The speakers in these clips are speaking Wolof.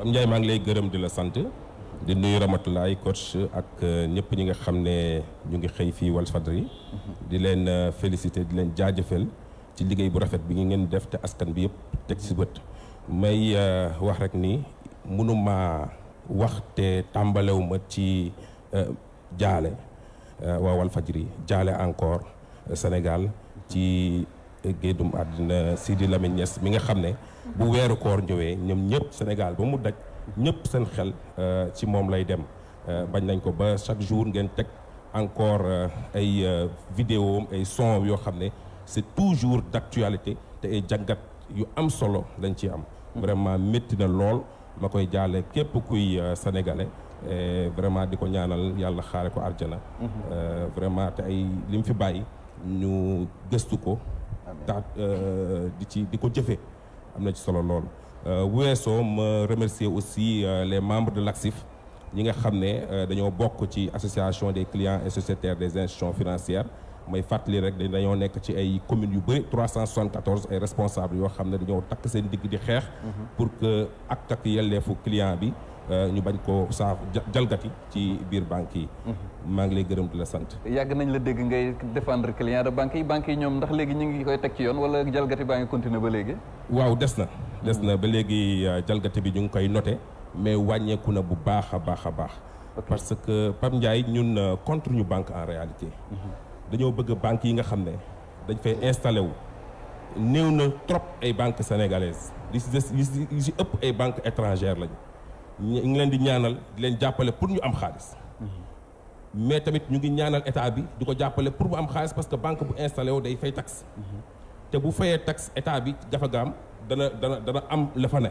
Pape Ndiaye maa ngi lay gërëm di la sant di nuyu Ramatoulaye coach ak ñëpp ñi nga xam ne ñu ngi xëy fii Walfadjri di leen féliciter di leen jaajëfal ci liggéey bu rafet bi ngeen def te askan bi yëpp teg ci bët. may wax rek ni mënuma wax te tàmbalewuma ci jaale waa Walfadjri jaale encore Sénégal ci géddum àddina Sidi Lamine Niass mi nga xam ne bu weeru koor ñëwee ñoom ñëpp Sénégal ba mu daj ñëpp seen xel ci moom lay dem bañ nañ ko ba chaque jour ngeen teg encore ay vidéo ay son yoo xam ne c'est toujours d'actualité te ay jàngat yu am solo lañ ci am vraiment métti na lool ma koy jaale képp kuy sénégalais vraiment di ko ñaanal yàlla xaare ko arjana vraiment te ay li mu fi bàyyi ñu gëstu ko taat di ko jëfe am na ci solo lool weesoo ma remercier aussi les membres de l'ACSIF ñi nga xam ne dañoo bokk ci association des clients et sociétaires des institutions financières may fàttali rek dañoo nekk ci ay communes yu bëri 374 ay responsables yoo xam ne dañoo takk seen digg di xeex pour que ak yelleefu client bi ñu bañ ko jalgati ci biir banques yi. maa ngi lay gërëm di la sant. yàgg nañ la dégg ngay défendre client de banques yi ñoom ndax léegi ñu ngi koy teg ci yoon wala jalgati baa ngi continuer ba léegi. waaw des na ba léegi jalgati bi ñu ngi koy noté mais wàññeeku na bu baax a baax a baax. parce que Pape Ndiaye ñun contre ñu banque en réalité. dañoo bëgg banques yi nga xam ne dañ fay installé wu néew na trop ay banques sénégalaises li si ëpp ay banques étrangères lañu. ñu ngi leen di ñaanal di leen jàppale pour ñu am xaalis mais tamit ñu ngi ñaanal état bi di ko jàppale pour mu am xaalis parce que banque bu installé wu day fay taxe te bu fayee taxe état bi dafa gaam dana am la fa ne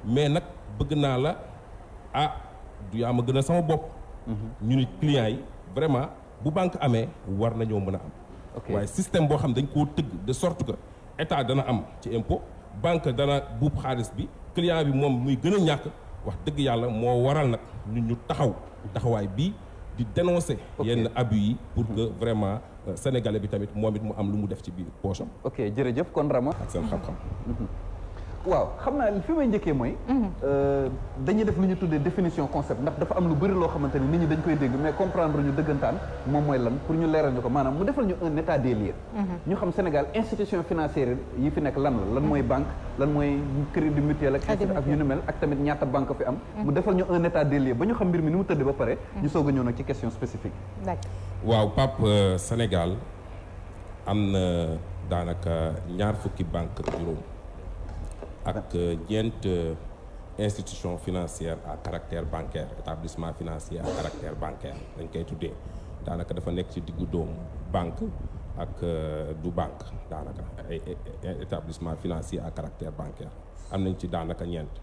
mais nag bëgg naa la du yaa ma gën a sama bopp ñu ni clients yi vraiment bu banque amee war nañoo mën a am waaye système boo xam dañ koo tëgg de sorte que état dana am ci impôt banque dana buub xaalis bi client bi moom muy gën a ñàkk wax dëgg yàlla moo waral nag ñu taxawaay bii di dénoncer yenn abus yi pour que vraiment sénégalais bi tamit moom it mu am lu mu def ci biir poche am. ok jërëjëf kon Rama ak seen xam-xam. waaw xam naa fi may njëkkee mooy dañuy def lu ñu tuddee définition concept ndax dafa am lu bëri loo xamante ni nit ñi dañ koy dégg mais comprendre ñu dëggantaan moom mooy lan pour ñu leeral ñu ko maanaam mu defal ñu un état des lieux ñu xam Sénégal institution financière yi fi nekk lan mooy banque lan mooy crédit mutuel ak yu ni mel ak tamit ñaata banque fi am mu defal ñu un état des lieux ba ñu xam mbir mi ni mu tëddee ba pare ñu soog a ñëw nag ci question spécifique. waaw Pape Sénégal am na daanaka ñaar fukki banque ak juróom ak ñeent institution financière à caractère bancaire établissement financier à caractère bancaire dañ koy tuddee daanaka dafa nekk ci diggu doomu banque ak du banque daanaka ay établissement financier à caractère bancaire am nañ ci daanaka ñeent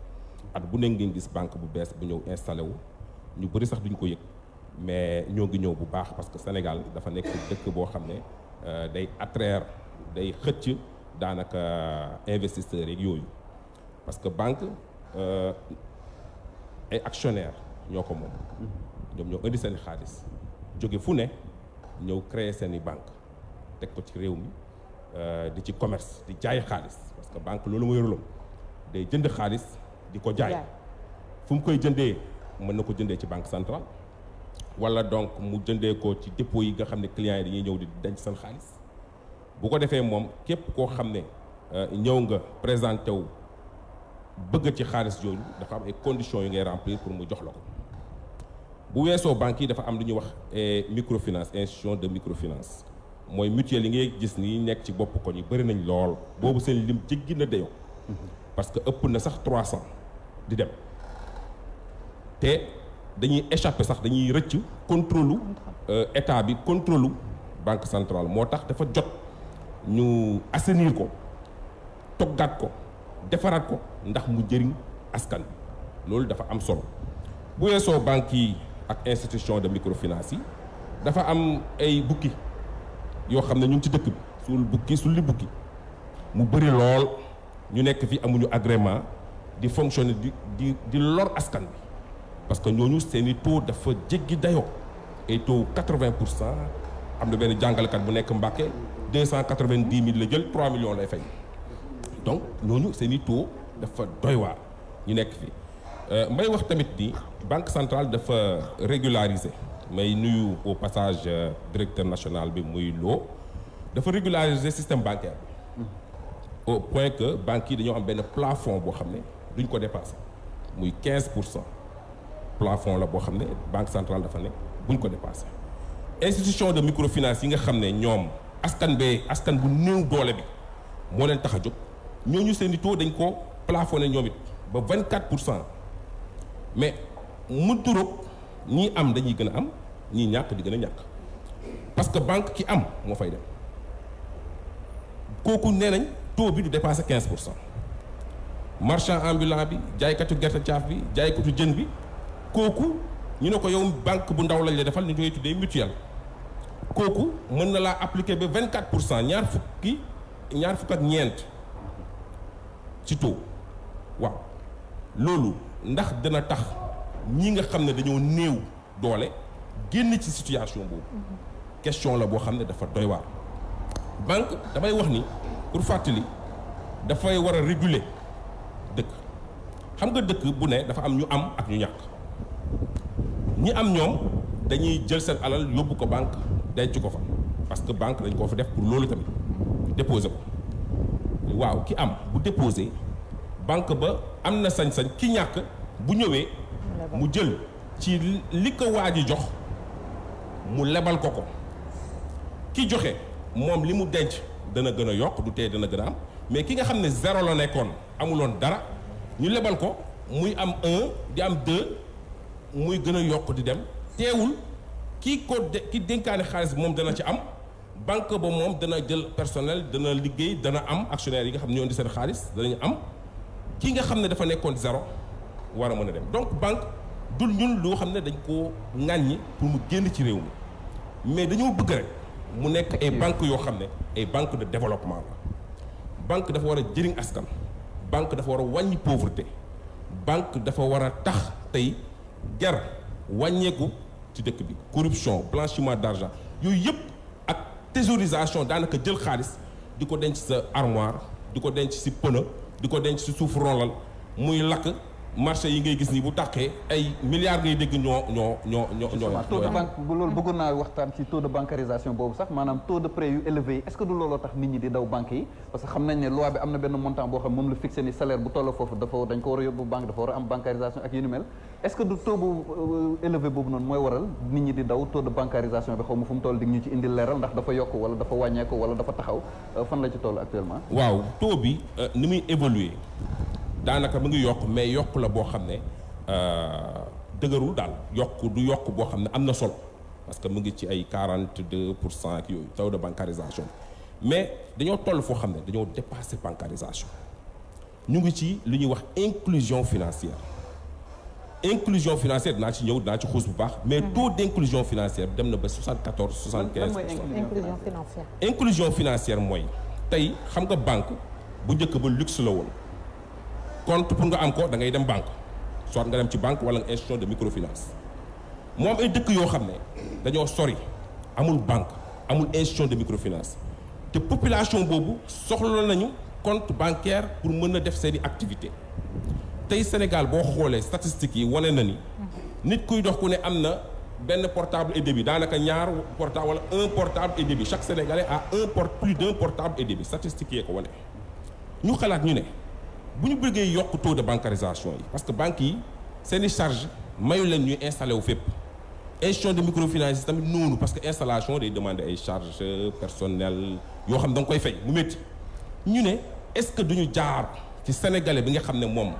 at bu ne ngeen gis banque bu bees bu ñëw installé wu ñu bëri sax duñ ko yëg mais ñoo ngi ñëw bu baax parce que Sénégal dafa nekk dëkk boo xam ne day attraire day xëcc daanaka investisseurs yeeg yooyu parce que banque ay actionnaires ñoo ko moom ñoom ñoo indi seen xaalis jóge fu ne ñëw créer seen i banque teg ko ci réew mi di ci commerce di jaay xaalis parce que banque loolu mooy rôlam day jënd xaalis di ko jaay fu mu koy jëndee mën na ko jëndee ci banque centrale wala donc mu jëndee ko ci dépôt yi nga xam ne clients yi dañuy ñëw di denc seen xaalis bu ko defee moom képp koo xam ne ñëw nga présenté wu bëgg ci xaalis jooju dafa am ay conditions yu ngay remplir pour mu jox la ko bu weesoo banques yi dafa am lu ñuy wax microfinance institution de microfinance mooy mutuelle yi ngay gis ni nekk ci bopp ko ñu bëri nañ lool boobu seen lim jéggi na dayoo parce que ëpp na sax 300 di dem te dañuy échapper sax dañuy rëcc contrôle état bi contrôle banque centrale moo tax dafa jot ñu assainir ko toggaat ko defaraat ko ndax mu jëriñ askan bi loolu dafa am solo bu weesoo banques yi ak institution de microfinance yi dafa am ay bukki yoo xam ne ñu ngi ci dëkk bi sulli bukki mu bëri lool ñu nekk fi amuñu agrément di fonctionner di lor askan bi parce que ñooñu seeni taux dafa jéggi dayoo ay taux 80% am na benn jàngalekat bu nekk Mbàkke 290 000 la jël 3 millions lay fay donc ñooñu seeni taux dafa doy waar ñu nekk fi may wax tamit ni banque centrale dafa régulariser may nuyu au passage directeur national bi muy loo dafa régulariser système bancaire bi au point que banques yi dañoo am benn plafond boo xam ne duñ ko dépasser muy 15% plafond la boo xam ne banque centrale dafa ne buñ ko dépasser institution de microfinance yi nga xam ne ñoom askan bu néew doole bi moo leen tax a jóg ñooñu seen i taux dañ ko plafonné ñoom it ba 24%. mais mu turóog ñii am dañuy gën a am ñii ñàkk di gën a ñàkk parce que banque ki am moo fay dem kooku nee nañ taux bi du dépasser 15%. marchand ambulant bi jaaykatu gerte caaf bi jaaykatu jën bi kooku ñu ne ko yow banque bu ndaw lañ la defal ñu koy tuddee mutuelle kooku mën na laa appliquer ba 24%, ñaar fukk ak ñeent ci taux waaw loolu ndax dana tax ñi nga xam ne dañoo néew doole génn ci situation boobu question la boo xam ne dafa doy waar. banque damay wax ni pour fàttali dafay war a réguler dëkk xam nga dëkk bu ne dafa am ñu am ak ñu ñàkk ñi am ñoom dañuy jël seen alal yóbbu ko banque denc ko fa parce que banque dañ koo fa def pour loolu tamit déposer ko waaw ki am bu déposer banque ba am na sañ-sañ ki ñàkk bu ñëwee mu jël ci li ko waa ji jox mu lebal ko ki joxe moom li mu denc dana gën a yokk du tee dana gën a am mais ki nga xam ne zéro la nekkoon amuloon dara ñu lebal ko muy am 1 di am 2 muy gën a yokk di dem teewul ki dénkaane xaalis moom dana ci am banque ba moom dana jël personnel dana liggéey dana am actionnaire yi nga xam ne ñoo indi seen xaalis danañu am ki nga xam ne dafa nekkoon zéro war a mën a dem donc banque dul ñun loo xam ne dañ koo ŋàññi pour mu génn ci réew mi mais dañoo bëgg rek mu nekk ay banque yoo xam ne ay banque de développement la banque dafa war a jëriñ askan banque dafa war a wàññi pauvreté banque dafa war a tax tey ger wàññeeku ci dëkk bi corruption blanchiment d'argent yooyu yëpp ak thésaurisation daanaka jël xaalis di ko denc sa armoire di ko denc si pneu di ko denc si suuf ronlal muy lakk marché yi ngay gis nii bu tàqee ay milliards ngay dégg ñoo taux de banque bu loolu bëggoon naa waxtaan ci taux de bancarisation boobu sax maanaam taux de prêt yu élevé yi est-ce que du looloo tax nit ñi di daw banque yi parce que xam nañ ne loi bi am na benn montant boo xam moom la fixé ni salaire bu toll foofu dañ ko war a yóbbu banque dafa war a am bancarisation ak yu ni mel est-ce que du taux bu élevé boobu noonu mooy waral nit ñi di daw taux de bancarisation bi xaw ma fu mu toll di ñu ci indil leeral ndax dafa yokk wala dafa wàññeeku wala dafa taxaw fan la ci toll actuellement waaw taux bi ni muy évoluer daanaka mu ngi yokk mais yokk la boo xam ne dëgërul daal du yokk boo xam ne am na solo parce que mu ngi ci ay 42% ak yooyu taux de bancarisation mais dañoo toll foo xam ne dañoo dépassé bancarisation ñu ngi ci li ñuy wax inclusion financière dinaa ci ñëw dinaa ci xuus bu baax mais taux d'inclusion financière dem na ba 74 75%. inclusion financière mooy tey xam nga banque bu njëkk ba luxe la woon. compte pour nga am ko da ngay dem banque soit nga dem ci banque wala nga institution de microfinance moo am ay dëkk yoo xam ne dañoo sori amul banque amul institution de microfinance te population boobu soxla nañu compte bancaire pour mën a def seeni activité tey Sénégal boo xoolee statistiques yi wane na ni nit kuy dox ku ne am na benn portable et débit daanaka ñaar portable wala un portable et débit chaque Sénégalais a plus d'un portable et débit statistiques yee ko wane ñu xalaat ñu ne bu ñu bëggee yokk taux de bancarisation yi parce que banques yi seeni charge mayu leen ñuy installé wu fépp institution de microfinance yi tamit noonu parce que installation day demander ay charges personnelles yoo xam da nga koy fay mu métti ñu ne est-ce que duñu jaar ci sénégalais bi nga xam ne moom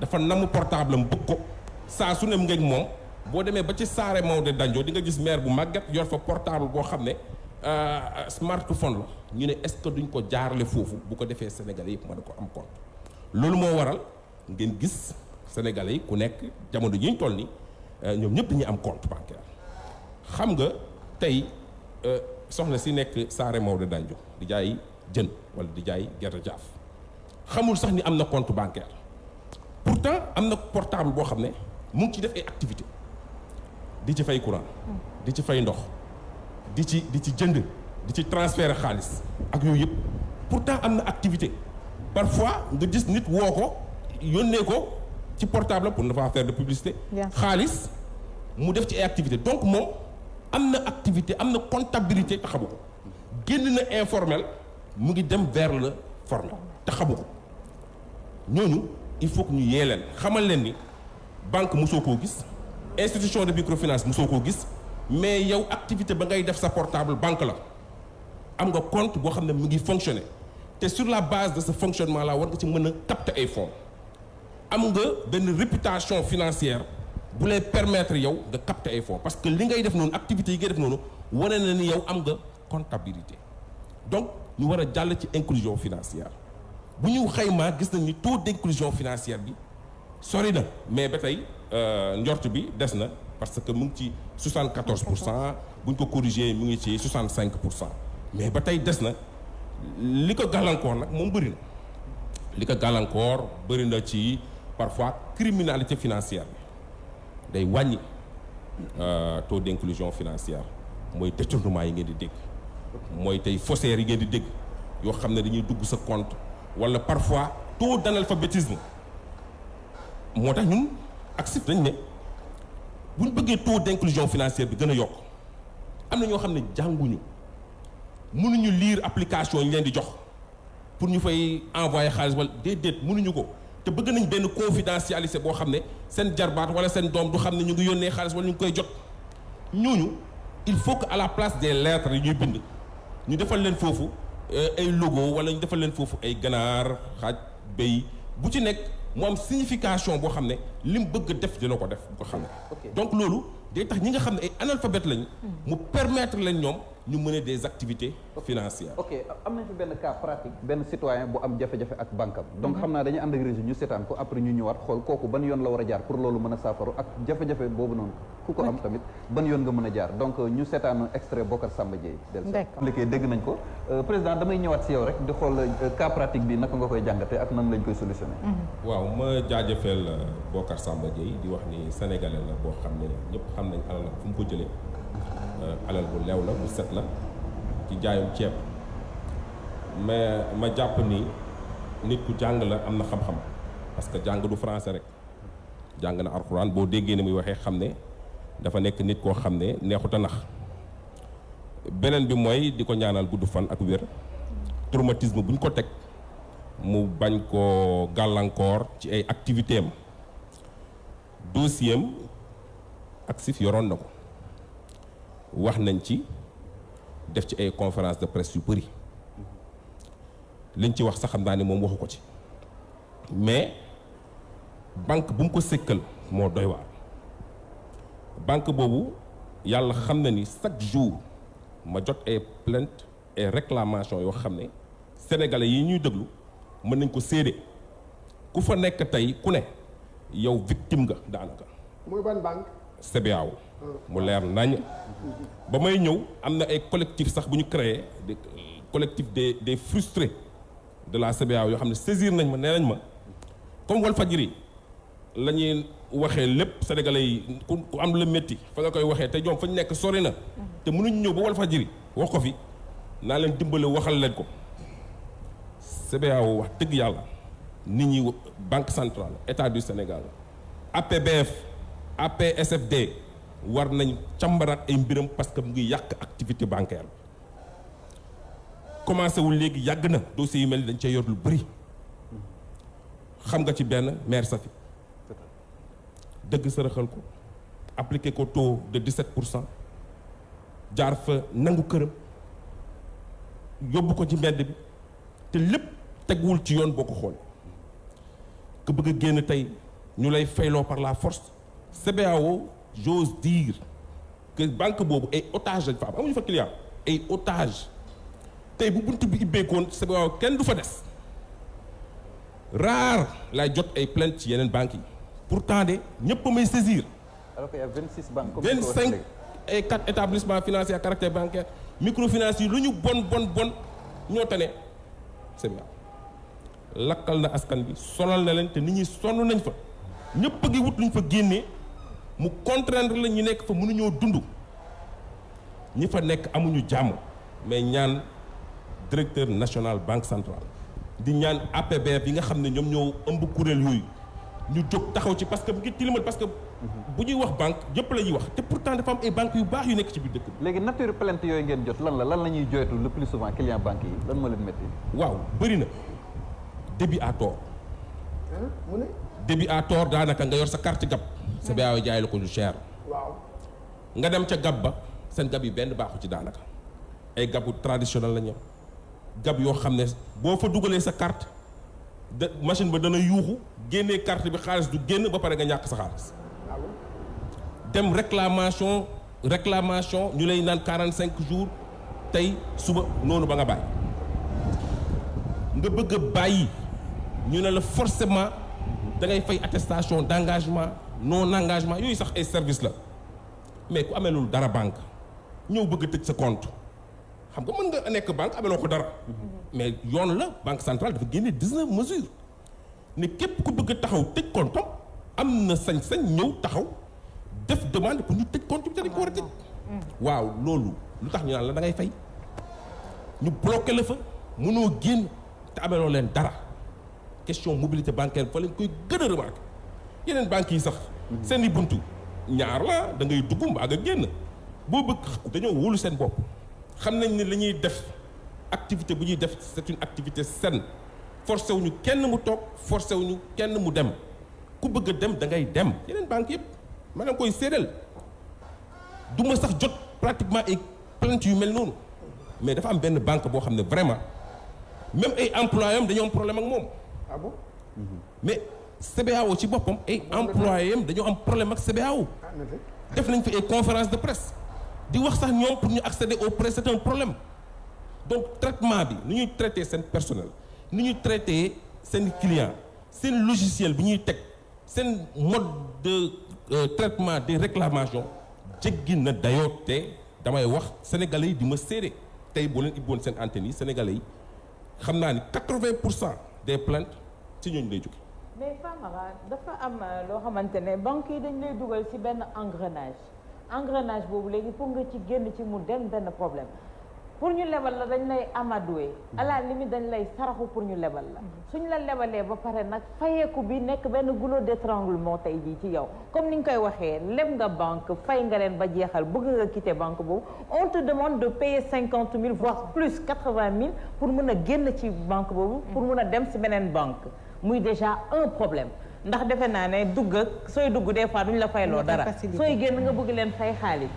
dafa namu portable am bëgg ko saa su ne mu ngeeg moom boo demee ba ci Saare Maodo Danjo di nga gis maire bu màggat yor fa portable boo xam ne smartphone la ñu ne est-ce que duñ ko jaarale foofu bu ko defee sénégalais yëpp mën a ko am compte loolu moo waral ngeen gis sénégalais yi ku nekk jamono yi ñu toll ni ñoom ñëpp dañuy am compte bancaire xam nga tey soxna si nekk Saare Maodo Danjo di jaay jën wala di jaay gerte jaaf xamul sax ni am na compte bancaire pourtant am na portable boo xam ne mu ngi ci def ay activité di ci fay courant di ci fay ndox di ci jënd di ci transférer xaalis ak yooyu yëpp pourtant am na activité parfois nga gis nit woo ko yónnee ko ci portable pour ne pas faire de publicité. xaalis mu def ci ay activité donc moom am na activité am na comptabilité te xamu ko génn na informel mu ngi dem vers le formel te xamu ko ñooñu il faut que ñu yee leen xamal leen ni banque mosoo koo gis institution de microfinance mosoo koo gis mais yow activité ba ngay def sa portable banque la am nga compte boo xam ne mu ngi fonctionner te sur la base de ce fonctionnement là war nga ci mën a capter ay fonds am nga benn réputation financière bu lay permettre yow nga capter ay fonds parce que li ngay def noonu activités yi ngay def noonu wane na ni yow am nga comptabilité donc ñu war a jàll ci inclusion financière bu ñu xaymaa gis nañ ni taux d'inclusion financière bi sori na mais ba tey njort bi des na parce que mu ngi ci 74% bu ñu ko corriger mu ngi ci 65% mais ba tey des na li ko gàllankoor nag moom bëri na li ko gàllankoor bëri na ci parfois criminalité financière bi day wàññi taux d'inclusion financière mooy détournement yi ngeen di dégg mooy tey faussaires yi ngeen di dégg yoo xam ne dañuy dugg sa compte wala parfois taux d'analphabétisme moo tax ñun actif nañ ne bu ñu bëggee taux d'inclusion financière bi gën a yokk am na ñoo xam ne jànguñu mënuñu lire application yi leen di jox pour ñu fay envoyer xaalis wala déedéet mënuñu ko te bëgg nañ benn confidentialité boo xam ne seen jarbaat wala seen doom du xam ne ñu ngi yónnee xaalis wala ñu ngi koy jot ñooñu il faut que à la place des lettres yi ñuy bind ñu defal leen foofu ay logo wala ñu defal leen foofu ay ganaar xaaj béy bu ci nekk mu am signification boo xam ne li mu bëgg def dina ko def bu ko xam ne donc loolu day tax ñi nga xam ne ay analphabètes lañu mu permettre leen ñoom ñu mener des activités financières. ok am nañ fi benn cas pratique benn citoyen bu am jafe-jafe ak banque am donc xam naa dañuy ànd ak réseau ñu seetaan ko après ñu ñëwaat xool kooku ban yoon la war a jaar pour loolu mën a saafaru ak jafe-jafe boobu noonu ku ko am tamit ban yoon nga mën a jaar donc ñu seetaan extrait Bocar Samba Dièye del dégg nañ ko président damay ñëwaat si yow rek di xool cas pratique bi naka nga koy jàngate ak nan lañ koy solutionné. waaw ma jaajëfeel Bocar Samba Dièye di wax ni sénégalais la boo xam ne ñëpp xam nañ alal fu mu ko jëlee alal bu leew la bu set la ci jaayum ceeb mais ma jàpp ni nit ku jàng la am na xam-xam parce que jàng du français rek jàng na alxuraan boo déggee ni muy waxee xam ne dafa nekk nit koo xam ne neexut a nax beneen bi mooy di ko ñaanal gudd fan ak wér traumatisme bu ñu ko teg mu bañ koo gàllankoor ci ay activité am dossier am ak sif yoroon na ko wax nañ ci def ci ay conférence de presse yu bëri liñ ci wax sax xam naa ne moom waxu ko ci mais banque bu mu ko sëkkal moo doy waar banque boobu yàlla xam na ni chaque jour ma jot ay plainte et réclamation yoo xam ne sénégalais yi ñuy déglu mën nañ ko séede ku fa nekk tey ku ne yow victime nga daanaka. muy ban banque. CBAO mu leer nañ ba may ñëw am na ay collectif sax bu ñu créé des collectif des frustrés de la CBAO yoo xam ne saisir nañ ma nee nañ ma comme Walfadjri la ñuy waxee lépp sénégalais yi ku am la métti fa nga koy waxee te ñoom fa ñu nekk sori na te mënuñ ñëw ba Walfadjri wax ko fi naa leen dimbale waxal leen ko CBAO wax dëgg yàlla nit ñi banque centrale état du Sénégal APBF APSFD war nañ càmbaraat ay mbiram parce que mu ngi yàq activité bancaire bi commencé wul léegi yàgg na dossiers yu mel ni dañ cee yor lu bëri xam nga ci benn maire Safi dëgg sërëxal ko appliqué ko taux de 17% jaar fa nangu këram yóbbu ko ci mbedd bi te lépp teguwul ci yoon boo ko xool ku bëgg a génn tey ñu lay fayloo par la force CBAO j'ose dire que banque boobu ay otage lañ fa am amuñu fa client ay otage tey bu bunt bi ibbeekoon CBAO kenn du fa des rare lay jot ay plainte ci yeneen banques yi pourtant de ñëpp a may saisir. alors qu'il y a 26 banques. 25 et 4 établissements financiers à caractère bancaire microfinance yi lu ñu bon ñoo tane CBAO lakkal na askan bi sonal na leen te nit ñi sonn nañ fa ñëpp a ngi wut luñ fa génnee mu contraindre la ñu nekk fa mënuñoo dund ñi fa nekk amuñu jàmm mais ñaan directeur national banque centrale di ñaan APBF yi nga xam ne ñoom ñoo ëmb kuréel yooyu ñu jóg taxaw ci parce que bu ngi tilimal parce que bu ñuy wax banque yëpp la ñuy wax te pourtant dafa am ay banques yu baax yu nekk ci biir dëkk bi. léegi nature plainte yooyu ngeen jot lan la ñuy joytu le plus souvent client banque yi lan moo leen métti. waaw bëri na débit à tort. mu ne. débit à tort daanaka nga yor sa carte gab. CBAO jaay la ko lu cher. waaw. nga dem ca gab ba seen gab yi benn baaxu ci daanaka ay gabu traditionnel la ñu gab yoo xam ne boo fa dugalee sa carte de machine ba dana yuuxu génnee carte bi xaalis du génn ba pare nga ñàkk sa xaalis. dem réclamation ñu lay naan 45 jours tey suba noonu ba nga bàyyi nga bëgg a bàyyi ñu ne la forcément da ngay fay attestation d'engagement non engagement yooyu sax ay service la mais ku ameelul dara banque ñëw bëgg a tëj sa compte xam nga mën nga nekk banque ameloo ko dara mais yoon la banque centrale dafa génne 19 mesures ne képp ku bëgg a taxaw tëj compte am na sañ-sañ ñëw taxaw def demande pour ñu tëj compte bi te dañ ko war a tëj waaw loolu lu tax ñu naan la da ngay fay ñu bloqué la fa mënoo génn te ameloo leen dara question mobilité bancaire fa lañ koy gën a remarqué yeneen banques yi sax seen i buntu ñaar la da ngay dugg mbaa nga génn boo bëgg dañoo wóolu seen bopp xam nañ ne la ñuy def activité bu ñuy def c'est une activité saine forcé wuñu kenn mu toog forcé wuñu kenn mu dem ku bëgg a dem da ngay dem yeneen banques yëpp maanaam koy séedal du ma sax jot pratiquement ay plainte yu mel noonu mais dafa am benn banque boo xam ne vraiment même ay employés am dañoo am problème ak moom. ah bon. mais CBAO ci boppam ay employés am dañoo am problème ak CBAO. def nañ fi ay conférence de presse di wax sax ñoom pour ñu accéder au prêt c'est un problème donc traitement bi nu ñuy traiter seen personnel nu ñuy traiter seen client seen logiciel bi ñuy teg seen mode de traitement des réclamations jéggi na dayoo te damay wax sénégalais yi di ma séedee tey boo leen ibboon seen antenne yi sénégalais yi xam naa ni 80% des plaintes ci ñooñu lay jóge. mais Famara dafa am loo xamante ne banques yi dañ lay dugal ci benn engrenage boobu léegi pour nga ci génn ci mu dem benn problème pour ñu lebal la dañ lay amadoué à la limite dañ lay saraxu pour ñu lebal la suñ la lebalee ba pare nag fayeeku bi nekk benn goulot d'étranglement tey jii ci yow comme ni nga koy waxee leb nga banque fay nga leen ba jeexal bëgg nga quitter banque boobu on te demande de payer 50 000 voire plus 80 000 pour mën a génn ci banque boobu pour mën a dem ci beneen banque muy déjà un problème ndax defe naa ne dugg ak sooy dugg des fois duñ la fayloo dara sooy génn nga bëgg leen fay xaalis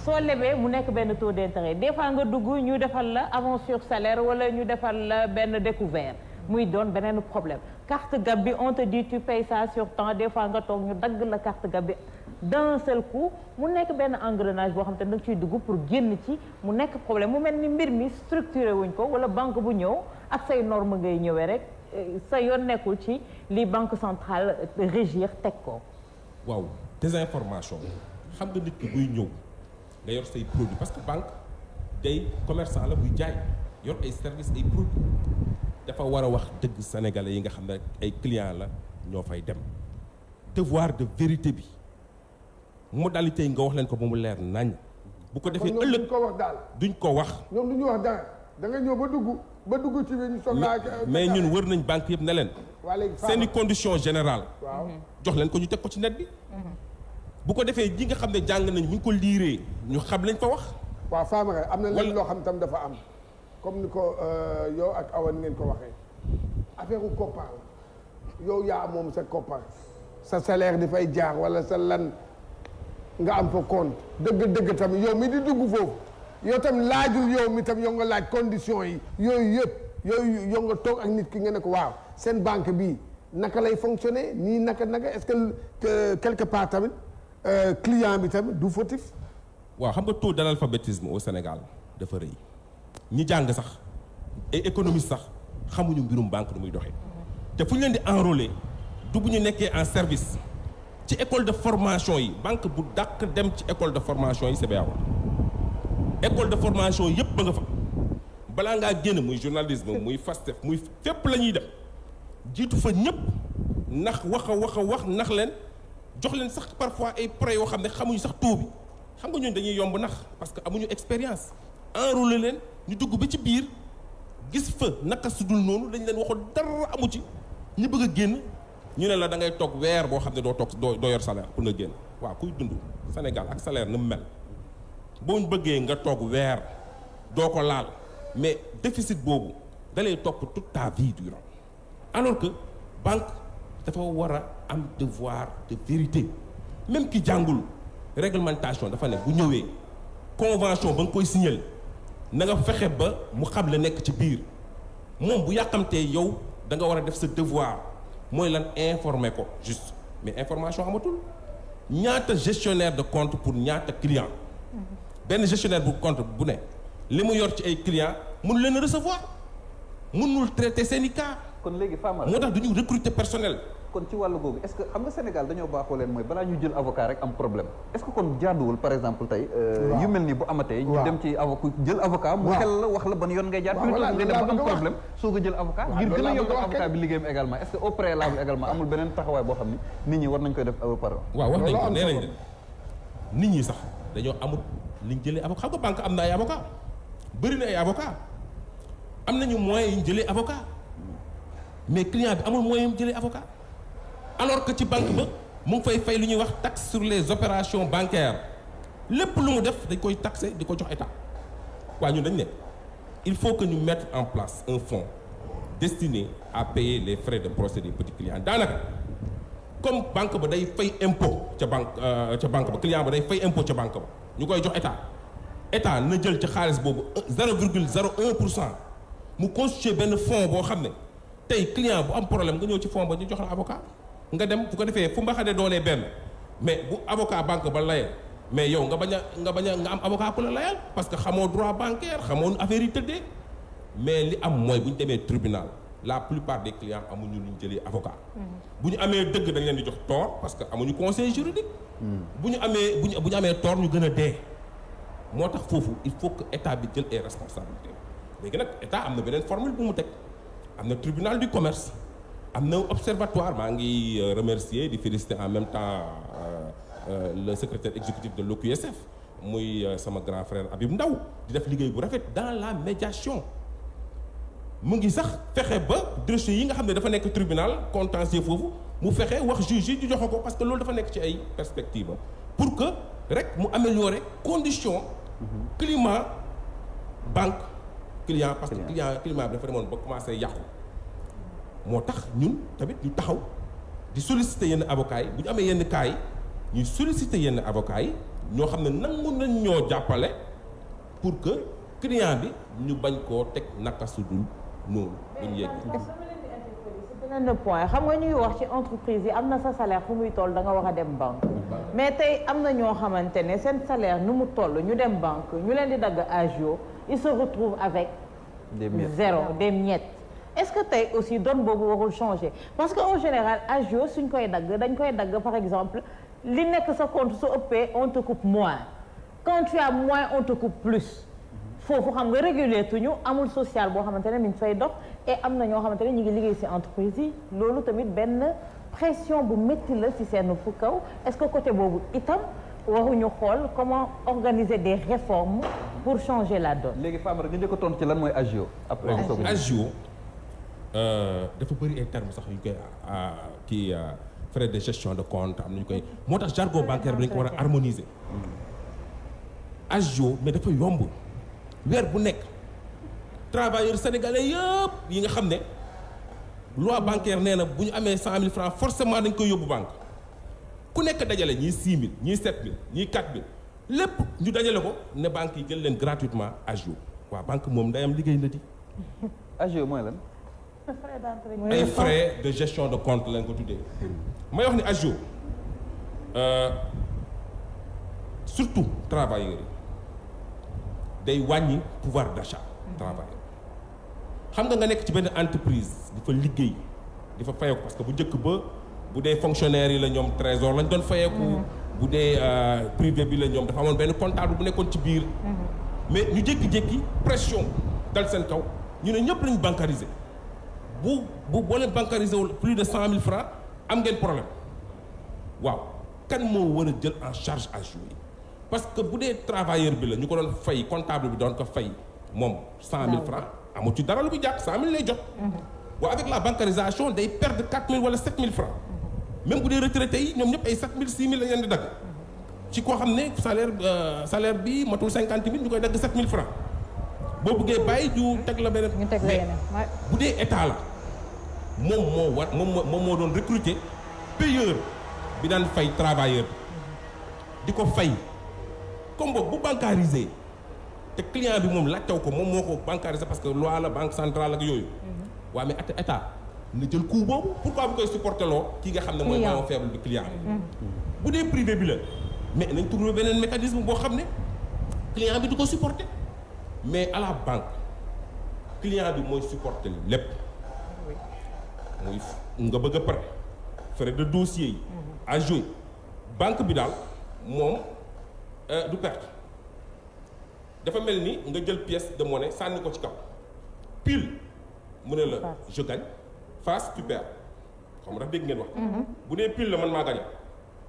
soo lebee mu nekk benn taux d'intérêt des fois nga dugg ñu defal la avance sur salaire wala ñu defal la benn découvert muy doon beneen problème carte gab bi on te dit tu payes ça sur temps des fois nga toog ñu dagg la carte gab bi d'un seul coup mu nekk benn engrenage boo xam te ne da nga ciy dugg pour génn ci mu nekk problème mu mel ni mbir mi structuré wuñ ko wala banque bu ñëw ak say norme ngay ñëwee rek sa yoon nekkul ci li banque centrale régir teg ko. waaw désinformation xam nga nit ki buy ñëw nga yor say produits parce que banque day commerçant la buy jaay yor ay services ay produits dafa war a wax dëgg sénégalais yi nga xam ne ay clients la ñoo fay dem devoir de vérité bi modalité yi nga wax leen ko ba mu leer nañ bu ko defee ëllëg duñ ko wax daal. duñ ko wax. ñoom du ñu wax dara da nga ñëw ba dugg ci biir ñu soog naa. mais ñun wër nañ banque yëpp ne leen. waa léegi seeni condition générale. waaw jox leen ko ñu teg ko ci net bi. bu ko defee ñi nga xam ne jàng nañ ñu ngi ko liiree ñu xam lañ fa wax. waaw Famara am na leen loo xam tam dafa am comme ni ko yow ak Awa ngeen ko waxee affaire u koppar yow yaa moom sa koppar sa salaire di fay jaar wala sa lan nga am fa compte dëgg tam yow mi di dugg foofu yow tam laajul yow mi tam yow nga laaj conditions yi yooyu yëpp yooyu yow nga toog ak nit ki nga ne ko waaw seen banque bi naka lay fonctionner nii naka est-ce que quelque part tamit client bi tamit du fautif. waaw xam nga taux d'analphabétisme au Sénégal dafa rëy ñi jàng sax ay économistes sax xamuñu mbirum banque nu muy doxee te fu ñu leen di enrôler du bu ñu nekkee en service ci école de formation yi banque bu dàq dem ci école de formation yi CBAO école de formation yëpp ba nga fa balaa ngaa génn muy journalisme muy FASTEF muy fépp la ñuy dem jiitu fa ñëpp ndax wax nax leen jox leen sax parfois ay prêts yoo xam ne xamuñu sax taux bi xam nga ñooñu dañuy yomb nax parce que amuñu expérience enrôler leen ñu dugg ba ci biir gis fa naka sudul noonu dañ leen waxoon dara amu ci ñu bëgg a génn ñu ne la da ngay toog weer boo xam ne doo yor salaire pour nga génn waaw kuy dund Sénégal ak salaire ni mu mel boo bëggee nga toog weer doo ko laal mais déficit boobu da lay topp toute ta vie durant alors que banque dafa war a am devoir de vérité même ki jàngul réglementation dafa ne bu ñëwee convention ba nga koy signer na nga fexe ba mu xam la nekk ci biir moom bu yàqamtee yow da nga war a def sa devoir mooy lan informer ko juste mais information amatul ñaata gestionnaire de compte pour ñaata client benn gestionnaire bu compte bu ne li mu yor ci ay client mënu leen recevoir mënul traiter seeni cas kon léegi Famara moo tax du ñu recruter personnel kon ci wàllu googu est-ce que xam nga Sénégal dañoo baaxoo leen mooy balaa ñu jël avocat rek am problème est-ce que kon jaaduwul par exemple tey yu mel nii bu amatee ñu dem ci avocat jël avocat mu xel la wax la ban yoon ngay jaar plutôt nga dem ba am problème soo ko jël avocat ngir gën a yokkal avocat bi liggéeyam également est-ce que au préalable également amul beneen taxawaay boo xam ni nit ñi war nañ koy def par waaw wax nañ ko nee nañ nit ñi sax dañoo amul liñ jëlee avocat xam nga banque am na ay avocat bëri na ay avocat am nañu moyens yi ñu jëlee avocat mais client bi amul moyen yi jëlee avocat alors que ci banque ba mu ngi fay fay lu ñuy wax taxe sur les opérations bancaires lépp lu mu def dañ koy taxer di ko jox état waaye ñun dañ ne il faut que ñu mettre en place un fonds destiné à payer les frais de procès des petits clients daanaka comme banque ba day fay impôt ca banque ba client ba day fay impôt ca banque ba ñu koy jox état na jël ci xaalis boobu 0,01% mu constituer benn fonds boo xam ne tey client bu am problème nga ñëw ci fonds ba ñu jox la avocat nga dem bu ko defee fu mbaxane doolee benn mais bu avocat banque ba layee mais yow nga bañ a nga am avocat ku la layal parce que xamoo droit bancaire xamoo affaire yi tëddee mais li am mooy bu ñu demee tribunal la plupart des clients amuñu lu ñu jëlee avocat bu ñu amee dëgg dañ leen di jox tort parce que amuñu conseil juridique bu ñu amee tort ñu gën a dee moo tax foofu il faut que état bi jël ay responsabilités léegi nag état am na beneen formule bu mu teg am na tribunal du commerce am na observatoire maa ngi remercier di féliciter en même temps le secrétaire exécutif de l'OQSF muy sama grand frère Habib Ndaw di def liggéey bu rafet dans la médiation mu ngi sax fexe ba dossiers yi nga xam ne dafa nekk tribunal contentieux foofu mu fexe wax juge yi di joxe ko parce que loolu dafa nekk ci ay perspectives pour que rek mu améliorer condition climat banque client parce que climat bi dafa demoon ba commencé yàqu moo tax ñun tamit ñu taxaw di solliciter yenn avocats yi bu ñu amee yenn cas yi ñuy solliciter yenn avocats yi ñoo xam ne nangu nañ ñoo jàppale pour que client bi ñu bañ koo teg naka su dul noonu bu ñu yegg. beneen point xam nga ñuy wax ci entreprise yi am na sa salaire fu muy toll da nga wax a dem banque mais tey am na ñoo xamante ne seen salaire nu mu toll ñu dem banque ñu leen di dagg agio ils se retrouvent avec des miettes est-ce que tey aussi donne boobu warul changer parce que en général agio suñ koy dagg dañ koy dagg par exemple li nekk sa compte su ëppee on te coupe moins quand tu as moins on te coupe plus foofu xam nga régulier tuñu amul social boo xamante ne mi ngi fay dox et am na ñoo xamante ne ñu ngi liggéey ci entreprise yi loolu tamit benn pression bu métti la ci seen fu kaw est-ce que côté boobu itam waruñu xool comment organiser des réformes pour changer la donne. léegi Famara nga njëkk a tontu ci lan mooy agio. après agio dafa bëri ay termes sax yu koy kii frais de gestion de compte am nañu koy moo tax jargon bancaire bi dañ ko war a harmoniser agio mais dafa yomb weer bu nekk travailleurs sénégalais yëpp yi nga xam ne loi bancaire nee na bu ñu amee 100 000 francs forcément dañ koy yóbbu banque ku nekk dajale ñii 6 000 ñii 7 000 ñii 4 000 lépp ñu dajale ko ne banque yi jël leen gratuitement agio waa banque moom ndeyam liggéey na di. agio mooy lan. ay frais de gestion de compte lañ ko tuddee. may wax ni agio surtout travailleurs yi day wàññi pouvoir d'achat travailleur xam nga nekk ci benn entreprise di fa liggéey di fa fayeeku parce que bu njëkk ba bu dee fonctionnaires yi la ñoom trésor lañ doon fayeeku bu dee privé bi la ñoom dafa amoon benn comptable bu nekkoon ci biir mais ñu jékki-jékki pression dal seen kaw ñu ne ñëpp lañ bancariser boo leen bancariser wul plus de 100 000 francs am ngeen problème waaw kan moo war a jël en charge agio yi parce que bu dee travailleur bi la ñu ko doon fay comptable bi doon ko fay moom 100 000 francs amu ci dara lu muy jàpp 100 000 lay jot waaw avec la bancarisation day perdre 4000 wala 7000 francs même bu dee retraités yi ñoom ñëpp ay 7000 6000 la ñu leen di dagg ci koo xam ne salaire bi matul 50 000 ñu koy dagg 7000 francs boo bëggee bàyyi ñu teg la beneen. ñu teg la yeneen bu dee état la moom moo doon recruter payeur bi daan fay travailleur di ko fay comme boobu bu bancarisé te client bi moom laajtaw ko moom moo ko bancarisé parce que loi la banque centrale ak yooyu. waaw mais état na jël coût boobu pourquoi bu koy supporté loo ki nga xam ne mooy maillon faible bi client bi. bu dee privé bi la mais nañ trouver beneen mécanisme boo xam ne client bi du ko supporté mais à la banque client bi mooy supporté lépp. muy nga bëgg a pare frais de dossier yi. à jouer banque bi daal moom du perte dafa mel ni nga jël pièce de monnaie sànni ko ci kaw pile mu ne la je gagne face tu perds xam nga dégg ngeen wax. bu dee pile la man maa gagné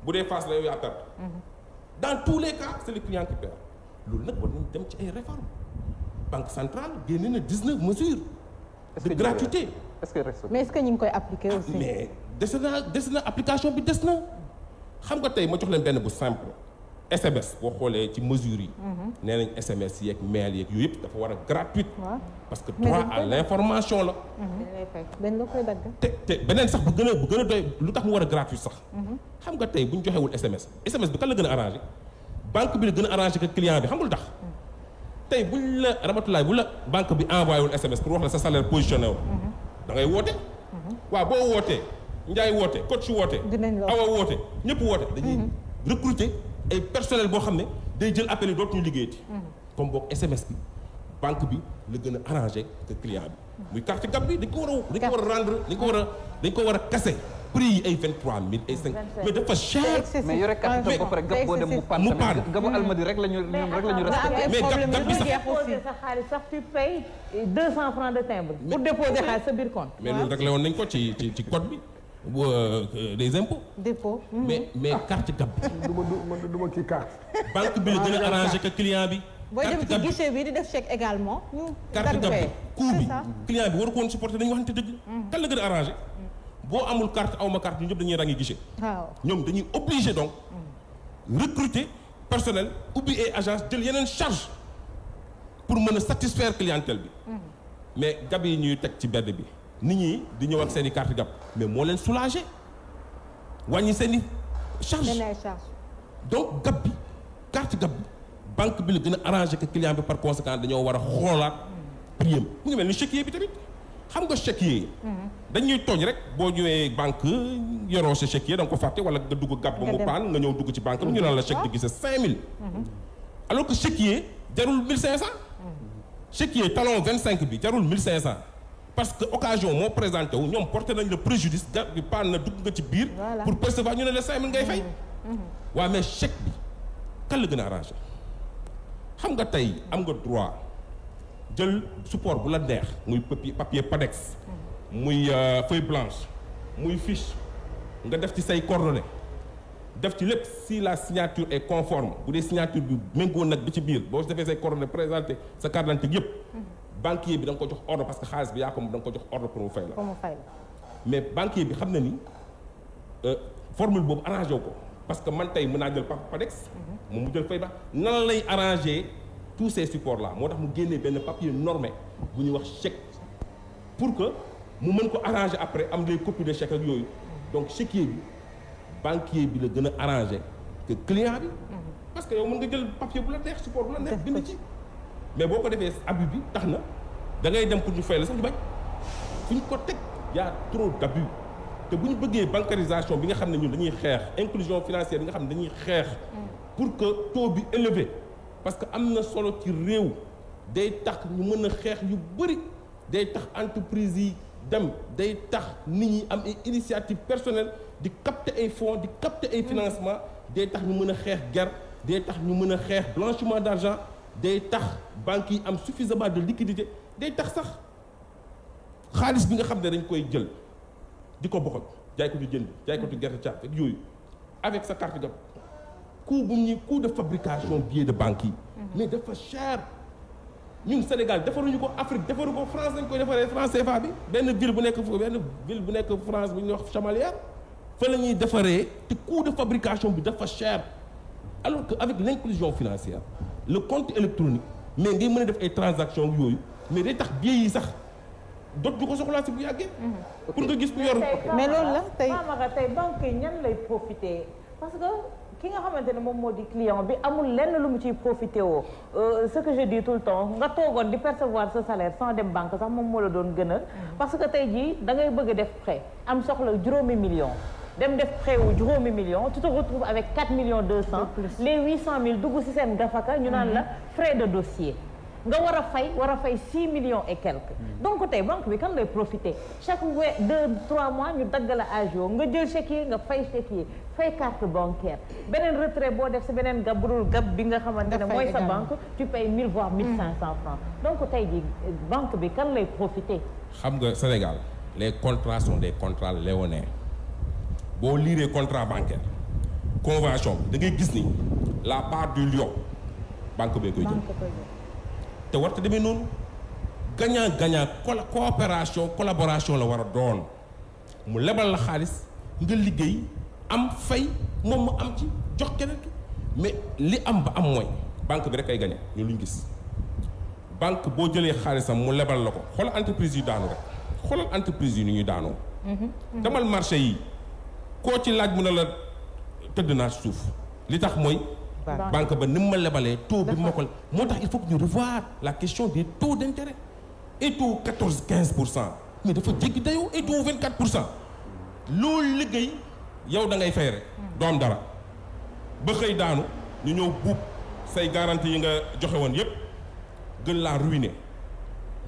bu dee face la yow yaa perte. dans tous les cas c'est le client qui perd loolu nag war nañ dem ci ay réformes banque centrale génne na 19 mesures de gratuité. mais est-ce que ñu ngi koy appliquer aussi. mais des na application bi des na xam nga tey ma jox leen benn bu simple SMS boo xoolee ci mesures yi. nee nañ SMS yeeg mail yeeg yooyu yëpp dafa war a gratuite. parce que droit à l'information la. dañ la koy dagg. te beneen sax bu gën a doy lu tax mu war a gratuite sax. xam nga tey bu ñu joxewul SMS bi kan la gën a arrangé banque bi la gën a arrangé que client bi xam nga lu tax. tey buñ la Ramatulaay bu la banque bi envoyé wul SMS pour wax la sa salaire positionné wu. da ngay woote. waaw boo wootee Ndiaye woote coach woote. Awa woote ñëpp woote. dañuy recruter ay personnel boo xam ne day jël appel yi dootuñu liggéeyati. comme boog SMS bi banque bi la gën a arrangé que client bi. muy carte gab bi dañ ko war a rendre dañ ko war a casser prix yi ay 23000 ay 5 mais dafa cher. mais yore carte gab ba pare gab boo dem mu paan gabu almadi rek la ñu respecté. mais gab bi sa xaalis sax tu payes 200 francs de timbre. pour déposer xaalis sa biir compte. mais loolu réglé woon nañ ko ci code bi des impôts. dépôt. mais carte gab bi. du ma kii carte. banque bi la gën a arrangé que client bi. booy dem ci guichet bi di def chèque également. carte gab bi coût bi client bi war ko woon supporter dañuy waxante dëgg. kan la gën a arrangé. boo amul carte awma carte ñu ñëpp dañuy rangi guichet. waaw ñoom dañuy obligé donc recruter personnel ubbi ay agence jël yeneen charge pour mën a satisfaire clientèle bi. mais gab yi ñuy teg ci bedd bi nit ñi di ñëw ak seen i carte gab mais moo leen soulagé wàññi seen i charge donc gab bi carte gab bi banque bi la gën a arrangé que client bi par conséquent dañoo war a xoolaat prix mu ngi mel ni chéquier bi tamit. xam nga chéquier dañuy tooñ rek boo ñëwee banque yoroo sa chéquier da nga ko fàtte wala nga dugg gàbb ba mu paan nga ñëw dugg ci banque bi ñu naan la chèque de guichet 5000 alors que chéquier jarul 1500 chéquier talon 25 bi jarul 1500 parce que occasion moo présenté wu ñoom porté nañ le préjudice gàbb bi paan na dugg nga ci biir pour percevoir ñu ne la 5000 ngay fay waaw mais chèque bi kan la gën a arrangé xam nga tey am nga droit jël support bu la neex muy papier Padex muy feuille blanche muy fiche nga def ci say coordonnées def ci lépp si la signature est conforme bu dee signature bi méngoo nag bi ci biir boo defee say coordonnées présenté sa carte d'identité yëpp banquier bi da nga ko jox ordre parce que xaalis bi yaa ko moom da nga ko jox ordre pour mu fay la mais banquier bi xam na ni formule boobu arrangé wu ko parce que man tey mën naa jël Padex moom mu jël feuille blanche nan lay arrangé tous ces supports là moo tax mu génnee benn papier normé bu ñuy wax chèque pour que mu mën ko arranger après am les copies de chèque ak yooyu donc chéquier bi banquier bi la gën a arranger que client bi parce que yow mën nga jël papier bu la neex support bu la neex bind ci mais boo ko defee abus bi tax na da ngay dem pour ñu fay la sax ñu bañ fu ñu ko teg y a trop d'abus te bu ñu bëggee bancarisation bi nga xam ne ñun dañuy xeex inclusion financière bi nga xam ne dañuy xeex pour que taux bi élevé parce que am na solo ci réew day tax ñu mën a xeex yu bëri day tax entreprise yi dem day tax nit ñi am ay initiative personnelle di capter ay fonds di capter ay financement day tax ñu mën a xeex guerre day tax ñu mën a xeex blanchiment d'argent day tax banques yi am suffisamment de liquidité day tax sax xaalis bi nga xam ne dañ koy jël di ko boxal jaay ko du jënd jaay ko du gerte caaf ak yooyu avec sa carte gab coût de fabrication billet de banque yi mais dafa cher ñun Sénégal defaruñu ko Afrique defaru ko France dañ koy defaree France CFA bi benn ville bu nekk France bu ñuy wax Chamalières fa la ñuy defaree te coût de fabrication bi dafa cher alors que avec l'inclusion financière le compte électronique mais ngay mën a def ay transactions yooyu mais day tax billets yi sax dot du ko soxlaa si bu yàggee. pour nga gis ku yor. mais loolu la tey Famara tey banque yi ñan lay profiter parce que ki nga xamante ne moom moo di client bi amul lenn lu mu ciy profiter woo ce que je dis tout le temps nga toogoon di percevoir ce salaire sans dem banque sax moom moo la doon gënal. parce que tey jii da ngay bëgg a def prêt am soxla juróomi million dem def prêt wu juróomi million tu te retrouves avec 4 millions 200 les 800 000 dugg ci seen gafaka ñu naan la frais de dossier. nga war a fay 6 millions et quelques donc tey banque bi kan lay profiter chaque 2-3 mois ñu dagg la agio nga jël chèque yi nga fay chèque yi fay carte bancaire beneen retrait boo def si beneen gab bu dul gab bi nga xamante ne mooy sa banque tu payes 1000 voire 1500 francs donc tey ji banque bi kan lay profiter. xam nga Sénégal les contrats sont des contrats léonins boo liiree contrat bancaire convention da ngay gis ni la part du lion banque bee koy jël. te warta demee noonu gagnant coopération collaboration la war a doon mu lebal la xaalis nga liggéey am fay moom mu am ci jox keneen ki mais li am ba am mooy banque bi rek ay gagné ñu luñ gis banque boo jëlee xaalisam mu lebal la ko xoolal entreprise yu daanu rek xoolal entreprise yi ni ñuy daanoo demal marché yi koo ci laaj mu ne la tëdd naa suuf li tax mooy banque ba ni mu ma lebalee taux bi ma ko moo tax il faut que ñu revoir la question des taux d'intérêt et taux 14-15% mais dafa jéggi dayoo et taux 24% loolu liggéey yow da ngay fay rek doo am dara ba xëy daanu ñu ñëw buub say garantie yi nga joxe woon yépp gën laa ruiner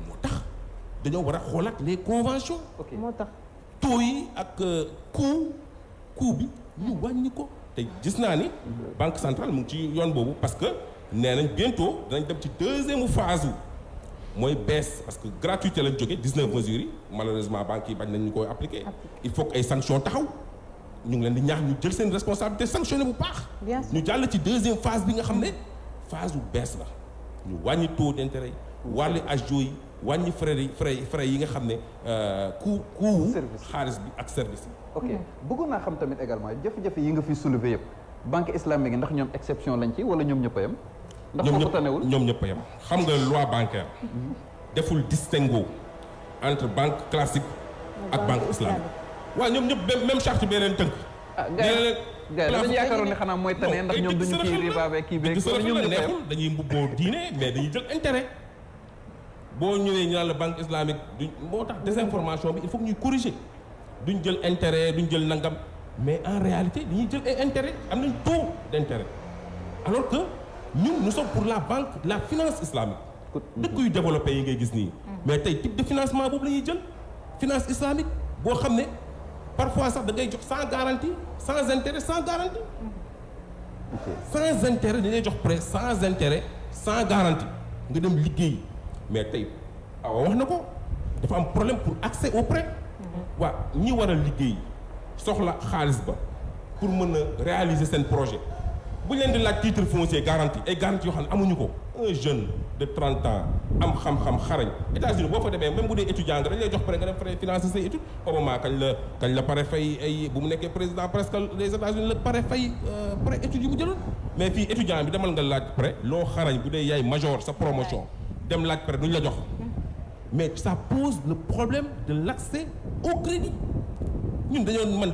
moo tax dañoo war a xoolaat les conventions moo tax taux yi ak coût bi ñu wàññi ko te gis naa ni banque centrale mu ngi ci yoon boobu parce que nee nañ bientôt danañ dem ci deuxième phase mooy baisse parce que gratuité lañ jógee 19 mesures yi malheureusement banques yi bañ nañ ñu koy appliquer il faut que ay sanctions taxaw ñu ngi leen di ñaax ñu jël seen responsabilité sanctionné bu baax ñu jàll ci deuxième phase bi nga xam ne phase bu bees la ñu wàññi taux d'intérêt yi wàlli agio yi wàññi frais yi nga xam ne coût xaalis bi ak service yi ok bëggoon naa xam tamit également jafe-jafe yi nga fi soulever yëpp banque islamique yi ndax ñoom exception lañ ci wala ñoom ñëpp a yem ndax foofu tanewul ñoom ñëpp a yem xam nga loi bancaire deful distinguo entre banque classique ak banque islamique waaw ñoom ñëpp même charte bee leen tënk gars dañu yaakaaroon ne xanaa mooy tane ndax ñoom duñu kii riba beeg kii beeg wala ñoom ñëpp a yem dañuy mbubboo diine mais dañuy jël intérêt boo ñëwee ñu naan la banque islamique duñ moo tax désinformation bi il faut que ñuy corriger duñ jël intérêt duñ jël nangam mais en réalité dañuy jël ay intérêt am nañ taux d'intérêt alors que nous sommes pour la banque la finance islamique dëkk yu développé yi ngay gis nii mais tey type de financement boobu la ñuy jël finance islamique boo xam ne parfois sax da ngay jox sans garantie sans intérêt sans garantie sans intérêt dañuy jox prêt sans intérêt sans garantie nga dem liggéey mais tey awa wax na ko dafa am problème pour accès au prêt waaw ñi war a liggéey soxla xaalis ba pour mën a réaliser seen projet bu ñu leen di laaj titre foncier garantie ay garantie yoo xam ne amuñu ko un jeune de 30 ans am xam-xam xarañ États-Unis boo fa demee même bu dee étudiant nga dañ lay jox prêt nga dem fay financer say études Obama kañ la pare fay ay bu mu nekkee président presque les États-Unis la pare fay prêt études yi mu jëloon mais fii étudiant bi demal nga laaj prêt loo xarañ bu dee yaay major sa promotion dem laaj prêt duñ la jox mais ça pose le problème de l'accès au crédit ñun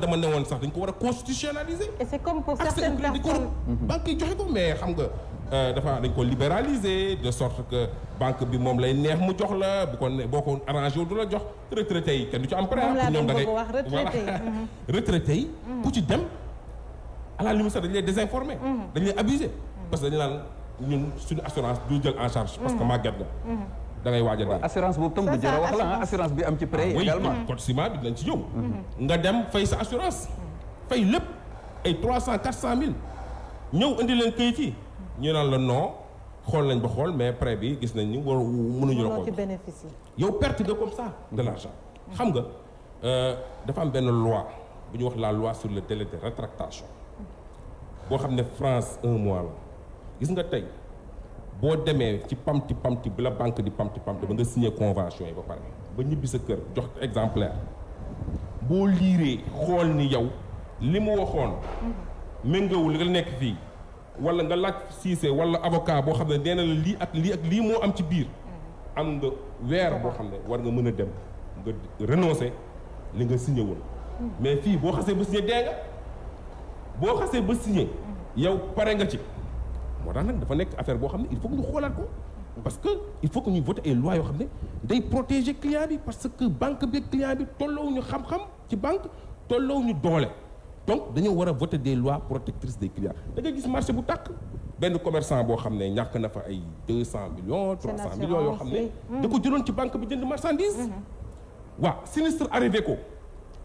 dama ne woon sax dañ ko war a constitutionnaliser. et c'est comme pour certaines personnes banque yi joxe ko mais xam nga dañ ko libéraliser de sorte que banque bi moom lay neex mu jox la bu ko boo ko arrangé wu du la jox retraité yi kenn du ci am prêt pour ñoom da ngay retraité yi ku ci dem à la limite sax dañ lay désinformer dañ lay abuser parce que dañu naan ñun suñu assurance du jël en charge parce que màgget nga da ngay waaj a dee assurance boobu tam bu jëra wax la assurance bi am ci prêt également code ciment bi dinañ ci ñëw nga dem fay sa assurance fay lépp ay 300-400 mille ñëw indi leen kayit yi ñu naan la non xool nañ ba xool mais prêt bi gis nañ ni war mënuñu la ko bénéficier yow perte nga comme ça de l'argent xam nga dafa am benn loi bu ñu wax la loi sur le délai de rétractation boo xam ne France 1 mois la gis nga tey boo demee ci pamti bi la banque di pamti ba nga signé convention yi ba pare ba ñibbi sa kër jox exemplaire boo liiree xool ni yow li mu waxoon méngawul li nga nekk fii wala nga laaj Cissé wala avocat boo xam ne nee na la lii ak lii moo am ci biir am nga weer boo xam ne war nga mën a dem nga renoncer li nga signé woon mais fii boo xasee ba signé dee nga boo xasee ba signé yow pare nga ci moo tax nag dafa nekk affaire boo xam ne il faut que ñu xoolaat ko parce que il faut que ñu voter ay lois yoo xam ne day protéger client bi parce que banque bi client bi tolloowuñu xam-xam ci banque tolloowuñu doole donc dañoo war a voter des lois protectrices des clients da ngay gis marché bu tàkk benn commerçant boo xam ne ñàkk na fa ay 200 millions 300 millions yoo xam ne da ko jëloon ci banque bi jënd marchandise waaw sinistre arrivé ko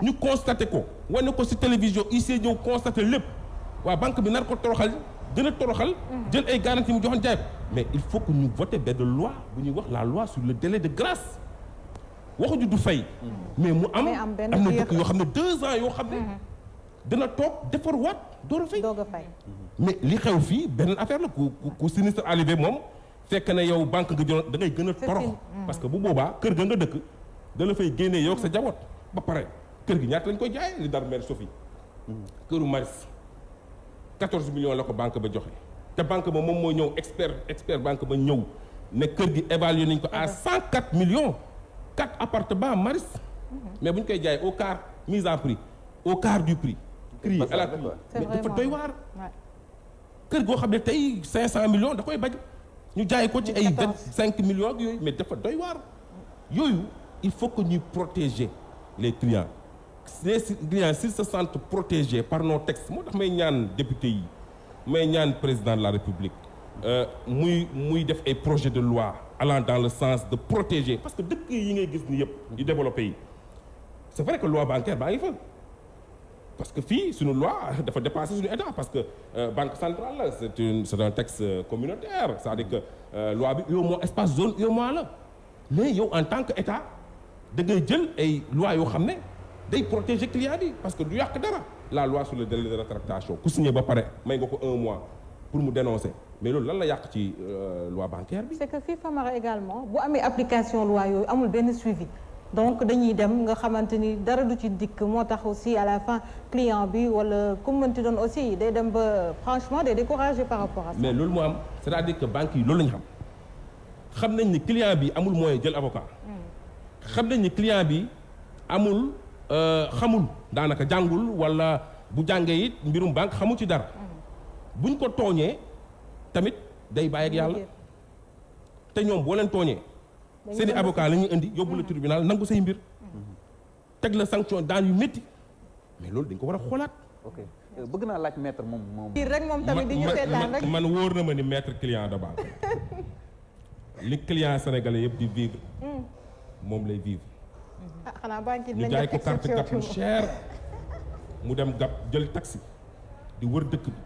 ñu constaté ko wane ko ci télévision IC ñëw constaté lépp waa banque bi nar ko toroxal gën a toroxal jël ay garantie mu joxoon jaay ko mais il faut que ñu voter benn loi bu ñuy wax la loi sur le délai de grâce waxuñu du fay mais mu am na dëkk yoo xam ne 2 ans yoo xam ne dana toog defar waat door a fay mais li xew fii benn affaire la ku sinistre arrivé moom fekk na yow banque nga jëloon da ngay gën a torox parce que bu boobaa kër ga nga dëkk da la fay génnee yow ak sa jaboot ba pare kër gi ñaata lañ koy jaayee li dar mère Sophie këru Maris 14 millions la ko banque ba joxe te banque ba moom moo ñëw expert banque ba ñëw ne kër gi évalué nañ ko à 104 millions 4 appartements Maris mais bu ñu koy jaayee au quart mise en prix au quart du prix prix à la prix mais dafa doy waar kër goo xam ne tey 500 millions da koy bañ ñu jaay ko ci ay 25 millions ak yooyu mais dafa doy waar yooyu il faut que ñuy protéger les clients s'ils se sentent protégés par nos textes moo tax may ñaan député yi may ñaan président de la République muy def ay projets de loi allant dans le sens de protéger parce que dëkk yi ngay gis ni yëpp yu développé yi c'est vrai que loi bancaire baa ngi fa parce que fii suñu loi dafa dépassé suñu état parce que banque centrale la c'est un texte communautaire c'est-à-dire que loi bi UEMOA espace zone UEMOA la mais yow en tant que état da ngay jël ay loi yoo xam ne day protéger client bi parce que du yàq dara la loi sur le délai de rétractation ku signé ba pare may nga ko 1 mois pour mu dénoncer mais loolu lan la yàq ci loi bancaire bi. c'est que fii Famara également bu amee application loi yooyu amul benn suivi donc dañuy dem nga xamante ni dara du ci dikk moo tax aussi à la fin client bi wala ku mënti doon aussi day dem ba franchement day découragé par rapport à ça. mais loolu moo am c'est-à-dire que banques yi loolu la ñu xam nañ ni client bi amul moyen jël avocat. xam nañ ni client bi amul. xamul daanaka jàngul wala bu jàngee it mbirum banque xamul ci dara buñ ko tooñee tamit day bàyyi ak yàlla te ñoom boo leen tooñee seeni avocat la ñuy indi yóbbu la tribunal nangu say mbir teg la sanction daan yu métti mais loolu dañ ko war a xoolaat. ok bëgg naa laaj maître moom. kii rek moom tamit di ñu seetaan rek man wóor na ma ni maître client de banque li client sénégalais yëpp di vivre moom lay vivre. xanaa banque ñu jaay ko carte gab yu cher mu dem gab jël taxi di wër dëkk bi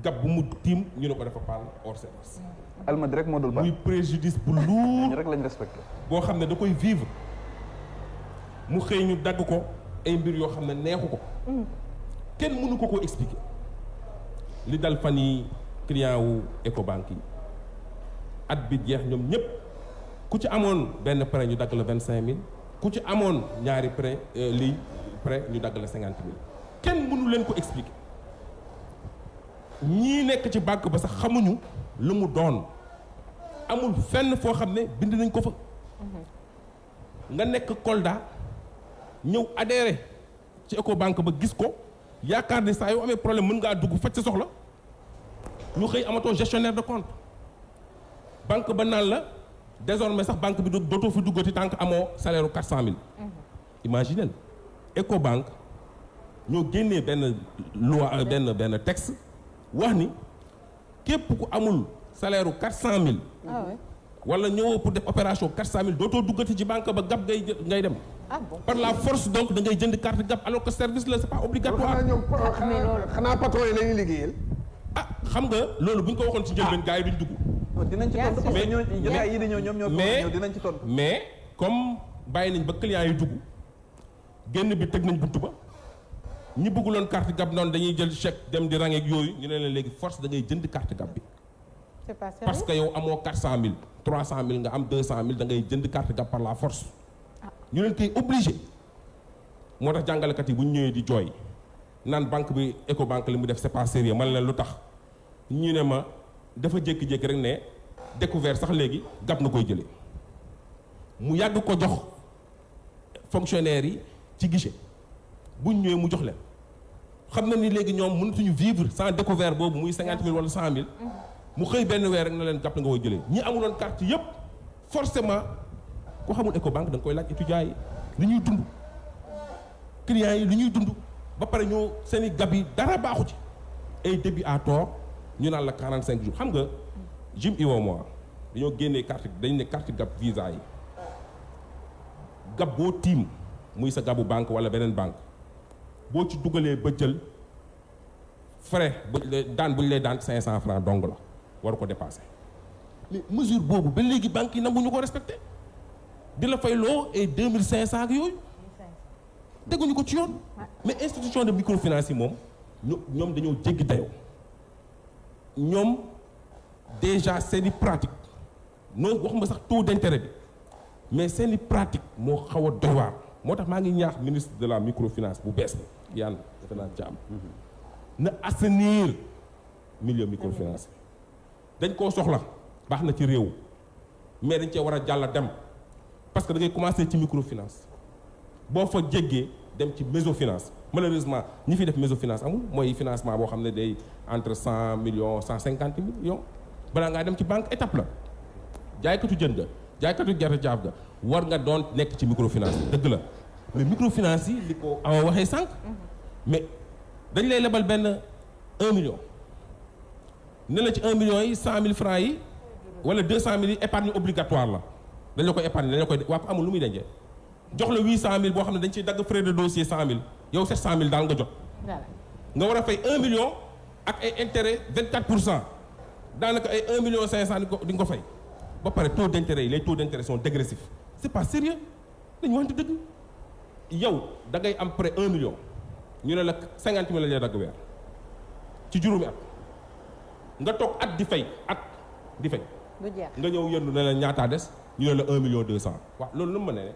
gab bu mu tiim ñu ne ko dafa panne hors service. Almadies rek moo dul muy préjudice bu lourd rek lañ respecté. boo xam ne da koy vivre mu xëy ñu dagg ko ay mbir yoo xam ne neexu ko. kenn mënu ko expliquer. li dal fan yi client wu Ecobank yi at bi jeex ñoom ñëpp ku ci amoon benn prêt ñu dagg la 25000. ku ci amoon ñaari prêt ñu dagg la 50 000 kenn mënu leen ko expliquer ñii nekk ci banque ba sax xamuñu lu mu doon amul fenn foo xam ne bind nañ ko fa nga nekk Kolda ñëw adhéré ci Ecobank ba gis ko yaakaar ni saa yoo amee problème mën ngaa dugg faj sa soxla ñu xëy amatoo gestionnaire de compte banque ba naan la désormais sax banque bi dootoo fi duggati tant que amoo salaire u 400000. imaginez Ecobank ñoo génnee benn loi benn texte wax ni képp ku amul salaire u 400000. wala ñëwoo pour def opération 400000 dootoo duggati ci banque ba gab ngay dem. par la force donc da ngay jënd carte gab alors que service la c'est pas obligatoire. xanaa patron yi la ñuy liggéeyal. xam nga loolu bu ñu ko waxoon ci njëlbeen gars yi duñ dugg. dinañ ci tontu parce que jotaay yi di ñëw ñoom ñoo dinañ ci tontu. mais comme bàyyi nañ ba clients yi dugg génn bi teg nañ buntu ba ñi bëgguloon carte gab noonu dañuy jël chèque dem di rangeeg yooyu ñu ne leen léegi force da ngay jënd carte gab bi c'est pas sérieux. parce que yow amoo 400000 300000 nga am 200000 da ngay jënd carte gab par la force. ñu leen koy obligé. moo tax jàngalekat yi bu ñu ñëwee di jooy naan banque bi Ecobank li mu def c'est pas sérieux man leen lu tax ñu ne ma dafa jékki-jékki rek ne découvert sax léegi gab na koy jëlee mu yàgg ko jox fonctionnaires yi ci guichet bu ñu ñëwee mu jox leen xam na ni léegi ñoom mënatuñu vivre sans découvert boobu muy 50000 wala 100000 mu xëy benn weer rek na leen gab na nga koy jëlee ñi amuloon carte yëpp forcément ku xamul Ecobank da nga koy laaj étudiants yi li ñuy dund. clients yi lu ñuy dund ba pare ñoo seeni gab yi dara baaxu ci ay débit à tort ñu naan la 45 jours xam nga Jim Iwo moi dañoo génnee carte dañ ne carte gab visa yi gab boo tiim muy sa gabu banque wala beneen banque boo ci dugalee ba jël frais daan bu ñu lay daan 500 francs dong la waru ko dépasser mais mesure boobu ba léegi banque yi nanguñu ko respecté di la fay loo ay 2500 ak yooyu teguñu ko ci yoon mais institution de microfinance yi moom ñoom dañoo jéggi dayoo ñoom déjà seeni pratique noonu waxuma sax taux d'intérêt bi mais seeni pratique moo xaw a doy waar moo tax maa ngi ñaax ministre de la microfinance bu bees bi yàlla defe naa ci am na assainir milieu microfinance dañ koo soxla baax na ci réew mais dañ cee war a jàll dem parce que da ngay commencer ci microfinance boo fa jéggee dem ci mésofinance malheureusement ñi fi def mésofinance amul mooy financement boo xam ne day entre 100 millions 150 millions balaa ngaa dem ci banque étape la jaaykatu jën ga jaaykatu gerte jaaf ga war nga doon nekk ci microfinance dëgg la mais microfinance yi li ko awa waxee sànq mais dañ lay lebal benn 1 million ne la ci 1 million yi 100000 francs yi wala 200000 yi épargne obligatoire la dañ la koy épargne dañ la koy waa ko amul lu muy dencee jox la 800000 boo xam ne dañ ciy dagg frais de dossier 100000 yow 700000 daal nga jot. nga war a fay 1 million ak ay intérêt 24% daanaka ay 1 million 500 di nga ko fay ba pare taux d'intérêt yi les taux d'intérêt sont dégressifs c'est pas sérieux dañu waxante dëgg yow da ngay am près 1 million ñu ne la 50000 la ñuy dagg weer ci juróomi at nga toog at di fay nga ñëw yendu ne la ñaataa des ñu ne la 1 million 200 waaw loolu lu mu mën a ne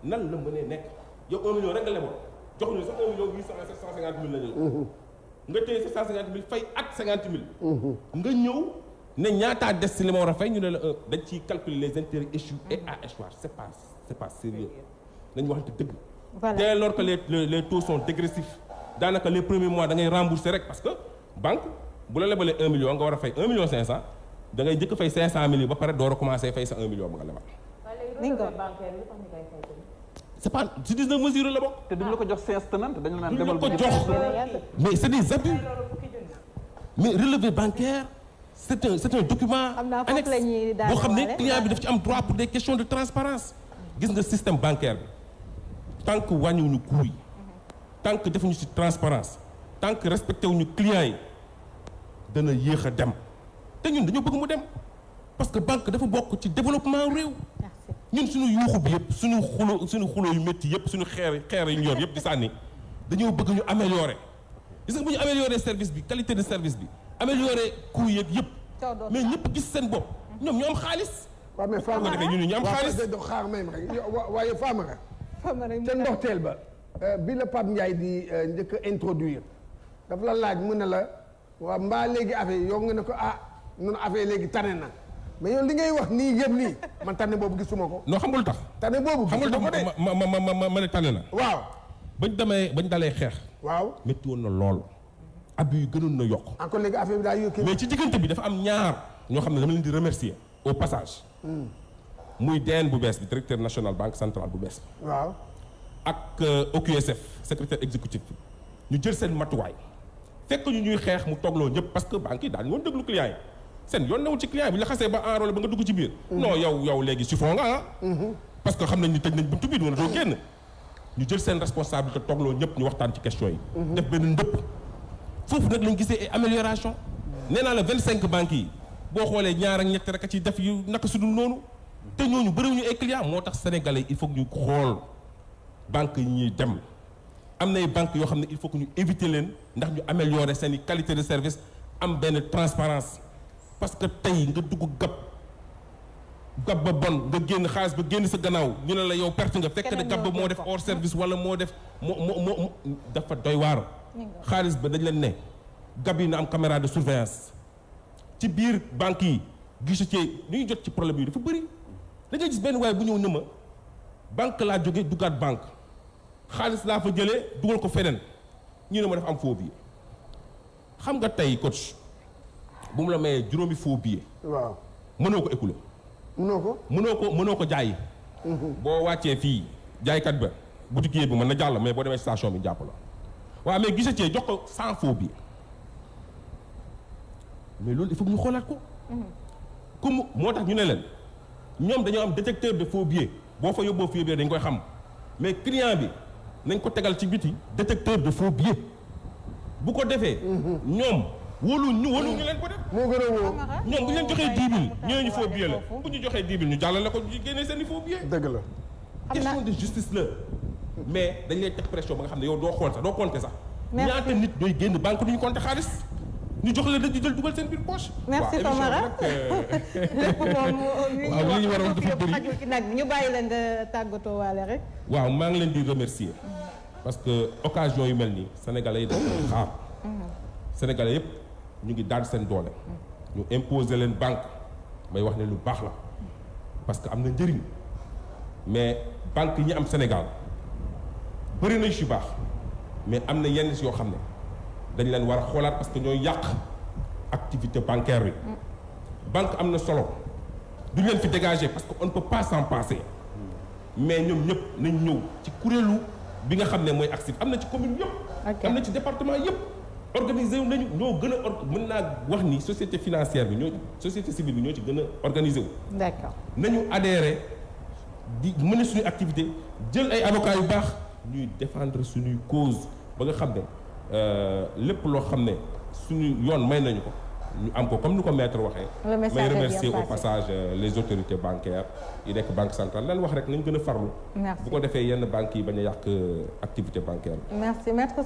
nan la mënee nekk yow 1 million rek nga leboon jox ñu sax 1 million 750 000 la ñu nga téye 750 000 fay at 50 000 nga ñëw ne ñaataa des si li ma war a fay ñu ne la dañ ciy calculer les intérêts échus et à échoir c'est pas sérieux nañu waxante dëgg dès lors que les taux sont dégressifs daanaka les premiers mois da ngay rembourser rek parce que banque bu la lebalee 1 million nga war a fay 1 million 500 da ngay jëkk fay 500 000 yi ba pare door a commencer fay sa 1 million ba nga lebal c'est pas ci 19 mesures la bokk. te duñ la ko jox séance tenante dañu naan demal ko jox mais c'est des abus mais relevé bancaire c'est un document annexe boo xam ne client bi daf ci am droit pour des questions de transparence gis nga système bancaire bi tant que wàññiwuñu coût yi tant que defuñu ci transparence tant que respecté wuñu clients yi dana yéex a dem te ñun dañoo bëgg mu dem parce que banque dafa bokk ci développement réew ñun suñu yuuxu bi yëpp suñu xulo yu métti yëpp suñu xeer yu ñor yëpp di sànni dañoo bëgg ñu améliorer gis nga bu ñu améliorer service bi qualité de service bi améliorer coût yeeg yëpp mais ñëpp gis seen bopp ñoom ñu am xaalis. waaw mais Famara defee ñu am xaalis xaar may ma rek waaye Famara te ndoxteel ba bi la Pape Ndiaye di njëkk a introduire daf la laaj mu ne la waaw mbaa léegi affaire yow nga ne ko noonu affaire léegi tane na mais yow li ngay wax nii yëpp nii man tane boobu gisuma ko. non xamul tax. tane boobu gisuma ko de ma ne tane na. waaw. bañ dalee xeex. waaw métti woon na lool. abus yu gënoon na yokk. encore léegi affaire bi daa yokk. mais ci diggante bi dafa am ñaar ñoo xam ne dama leen di remercier au passage. muy DN bu bees bi directeur national banque centrale bu bees. waaw. ak OQSF secrétaire exécutif bi ñu jël seen matuwaay fekk ñu ñuy xeex mu toogloo ñëpp parce que banque yi daal ñoo déglu client yi. seen yoon newul ci client bi la xasee ba enrôlé ba nga dugg ci biir. non yow léegi chiffon nga parce que xam nañ ni tëj nañ buntu bi dina doo génn. ñu jël seen responsabilité toogloo ñëpp ñu waxtaan ci question yi. def benn ndëpp. foofu nag lañ gisee ay amélioration nee naa la 25 banques yi boo xoolee ñaar ak ñett rek a ci def yu naka sudul noonu. te ñooñu bëriwuñu ay clients moo tax sénégalais il faut que ñu xool banques yi ñuy dem. am na ay banques yoo xam ne il faut que ñu éviter leen ndax ñu améliorer seen i qualité de service am benn transparence parce que tey nga dugg gab ba bon nga génn xaalis ba génn sa gannaaw ñu ne la yow perte nga fekk ne gab ba moo def hors service wala moo def moo dafa doy waar xaalis ba dañ leen ne gab yi na am caméra de surveillance ci biir banque yi guichetier li ñu jot ci problème yi dafa bëri da ngay gis benn waaye bu ñëw ne ma banque laa jóge duggaat banque xaalis laa fa jëlee dugal ko feneen ñu ne ma dafa am faux billet xam nga tey coach bu mu la mayee juróomi faux billet waaw mënoo ko écouler mënoo ko jaay boo wàccee fii jaaykat ba boutiquier bi mën na jàll mais boo demee station bi jàpp la waaw mais guichetier jox ko 100 faux billets mais loolu il faut que ñu xoolaat ko comme moo tax ñu ne leen ñoom dañoo am détecteur de faux billets boo fa yóbboo faux billet dañ koy xam mais client bi nañ ko tegal ci biti détecteur de faux billets bu ko defee ñoom wóoluñu leen ko def moo gën a wóor ñoom bu ñu leen joxee 10 000 ñoo ñu faux billet la bu ñu joxee 10 000 ñu jàllale ko ñu génnee seen i faux billet dëgg la question de justice la mais dañ lay teg pression ba nga xam ne yow doo xool sax doo compter sax ñaata nit ñooy génn banque duñu compter xaalis ñu jox la dañu jël dugal seen biir poche. merci Famara lépp moom waaw li ñu waroon dafa bëri xajul ci nag bi ñu bàyyi la nga tàggatoo waale rek. waaw maa ngi leen di remercier parce que occasion yu mel nii sénégalais yi dañ koy xaar sénégalais yëpp ñu ngi daan seen doole ñu imposer leen banque may wax ne lu baax la parce que am na njëriñ mais banque yi ñu am Sénégal bëri nañ si baax mais am na yenn si yoo xam ne dañ leen war a xoolaat parce que ñooy yàq activité bancaire bi banque am na solo du leen fi dégager parce que on ne peut pas s'en passer mais ñoom ñëpp nañ ñëw ci kuréelu bi nga xam ne mooy actif am na ci commune yëpp am na ci département yëpp organisé wu nañu ñoo gën a mën naa wax ni société financière bi ñoo société civile bi ñoo ci gën a organisé wu d'accord nañu adhéré di mën suñu activité jël ay avocats yu baax ñuy défendre suñuy cause ba nga xam ne lépp loo xam ne suñu yoon may nañu ko ñu am ko comme ni ko maître waxee may remercier au passage les autorités bancaires yi nekk banque centrale lan wax rek nañ gën a farlu bu ko defee yenn banques yi bañ a yàq activité bancaire bi merci maître